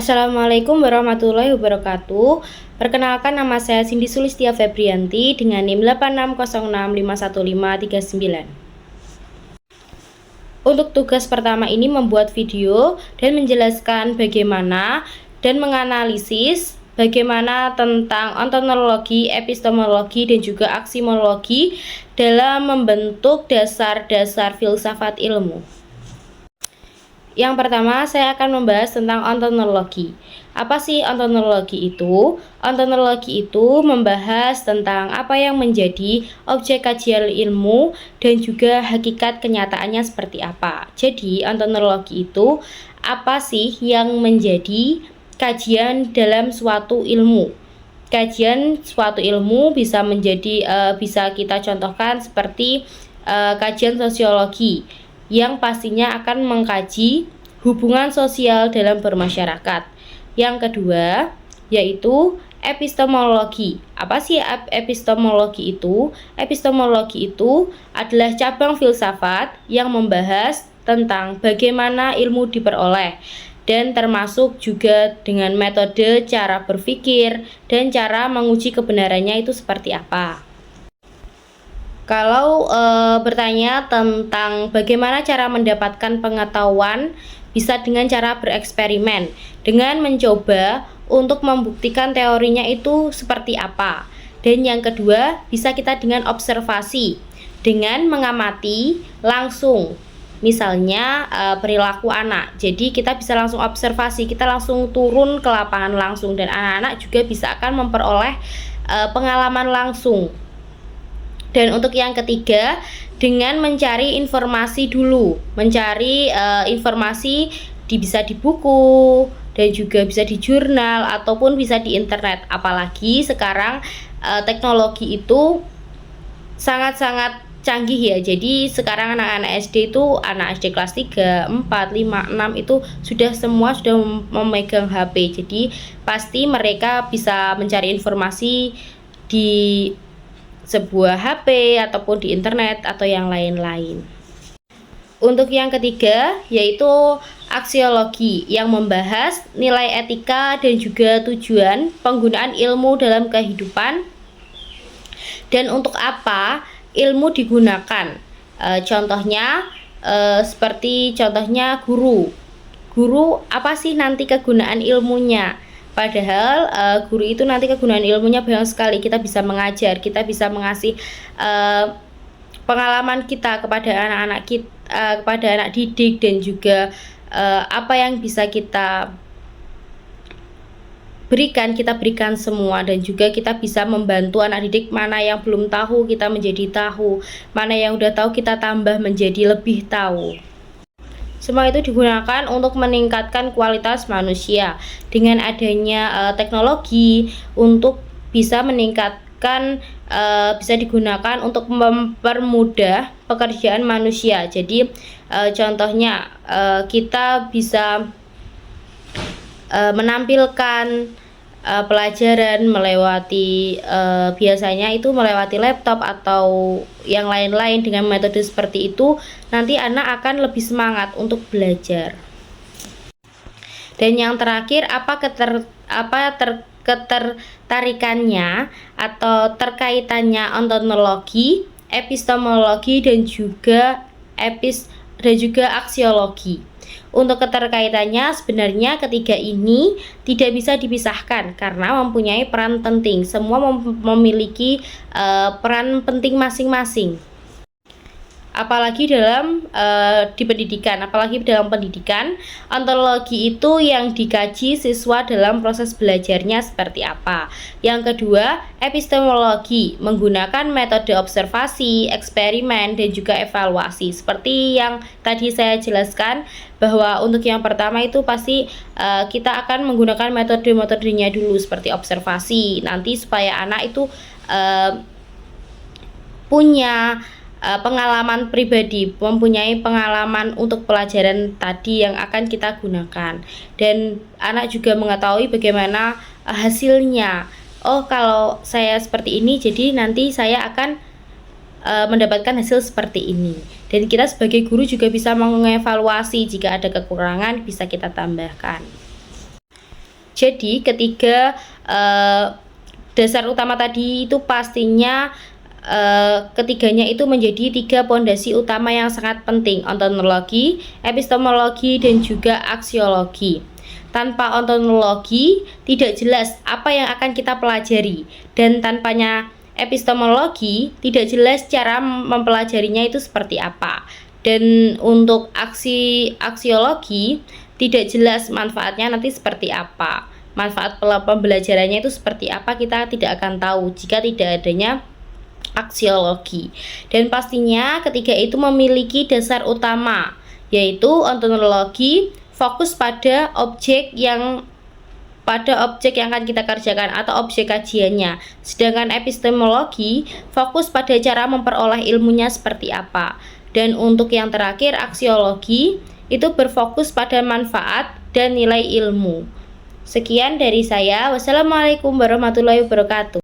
Assalamualaikum warahmatullahi wabarakatuh. Perkenalkan, nama saya Cindy Sulistia Febrianti dengan NIM 8606515399. Untuk tugas pertama ini membuat video dan menjelaskan bagaimana dan menganalisis bagaimana tentang ontologi, epistemologi, dan juga aksimologi dalam membentuk dasar-dasar filsafat ilmu. Yang pertama, saya akan membahas tentang ontologi. Apa sih ontologi itu? Ontologi itu membahas tentang apa yang menjadi objek kajian ilmu dan juga hakikat kenyataannya seperti apa. Jadi, ontologi itu apa sih yang menjadi kajian dalam suatu ilmu? Kajian suatu ilmu bisa menjadi bisa kita contohkan seperti kajian sosiologi, yang pastinya akan mengkaji hubungan sosial dalam bermasyarakat. Yang kedua yaitu epistemologi. Apa sih epistemologi itu? Epistemologi itu adalah cabang filsafat yang membahas tentang bagaimana ilmu diperoleh, dan termasuk juga dengan metode, cara berpikir, dan cara menguji kebenarannya itu seperti apa. Kalau bertanya tentang bagaimana cara mendapatkan pengetahuan, bisa dengan cara bereksperimen, dengan mencoba untuk membuktikan teorinya itu seperti apa. Dan yang kedua, bisa kita dengan observasi, dengan mengamati langsung, misalnya perilaku anak. Jadi kita bisa langsung observasi, kita langsung turun ke lapangan langsung, dan anak-anak juga bisa akan memperoleh pengalaman langsung. Dan untuk yang ketiga, dengan mencari informasi dulu, mencari informasi bisa di buku, dan juga bisa di jurnal, ataupun bisa di internet. Apalagi sekarang teknologi itu sangat-sangat canggih ya. Jadi sekarang anak-anak SD itu, anak SD kelas 3, 4, 5, 6 itu sudah memegang HP. Jadi pasti mereka bisa mencari informasi di sebuah HP ataupun di internet atau yang lain-lain. Untuk yang ketiga yaitu aksiologi, yang membahas nilai etika dan juga tujuan penggunaan ilmu dalam kehidupan, dan untuk apa ilmu digunakan. Contohnya seperti guru, apa sih nanti kegunaan ilmunya? Padahal guru itu nanti kegunaan ilmunya banyak sekali. Kita bisa mengajar, kita bisa mengasih pengalaman kita kepada anak-anak kita, kepada anak didik, dan juga apa yang bisa kita berikan semua. Dan juga kita bisa membantu anak didik, mana yang belum tahu kita menjadi tahu, mana yang udah tahu kita tambah menjadi lebih tahu. Semua itu digunakan untuk meningkatkan kualitas manusia. Dengan adanya teknologi untuk bisa meningkatkan, bisa digunakan untuk mempermudah pekerjaan manusia. Jadi contohnya kita bisa menampilkan pelajaran melewati biasanya itu melewati laptop atau yang lain-lain. Dengan metode seperti itu nanti anak akan lebih semangat untuk belajar. Dan yang terakhir, ketertarikannya atau terkaitannya ontologi, epistemologi, dan juga aksiologi. Untuk keterkaitannya, sebenarnya ketiga ini tidak bisa dipisahkan karena mempunyai peran penting. Semua memiliki peran penting masing-masing. Apalagi dalam pendidikan, ontologi itu yang dikaji siswa dalam proses belajarnya seperti apa. Yang kedua, epistemologi menggunakan metode observasi, eksperimen, dan juga evaluasi. Seperti yang tadi saya jelaskan, bahwa untuk yang pertama itu pasti kita akan menggunakan metodenya dulu seperti observasi, nanti supaya anak itu punya pengalaman pribadi, mempunyai pengalaman untuk pelajaran tadi yang akan kita gunakan. Dan anak juga mengetahui bagaimana hasilnya. Oh, kalau saya seperti ini, jadi nanti saya akan mendapatkan hasil seperti ini. Dan kita sebagai guru juga bisa mengevaluasi, jika ada kekurangan bisa kita tambahkan. Jadi ketiga dasar utama tadi itu pastinya ketiganya itu menjadi 3 pondasi utama yang sangat penting: ontologi, epistemologi, dan juga aksiologi. Tanpa ontologi tidak jelas apa yang akan kita pelajari, dan tanpanya epistemologi tidak jelas cara mempelajarinya itu seperti apa. Dan untuk aksiologi tidak jelas manfaatnya nanti seperti apa. Manfaat pembelajarannya itu seperti apa kita tidak akan tahu jika tidak adanya aksiologi. Dan pastinya ketiga itu memiliki dasar utama, yaitu ontologi fokus pada objek yang akan kita kerjakan atau objek kajiannya. Sedangkan epistemologi fokus pada cara memperoleh ilmunya seperti apa. Dan untuk yang terakhir, aksiologi itu berfokus pada manfaat dan nilai ilmu. Sekian dari saya. Wassalamualaikum warahmatullahi wabarakatuh.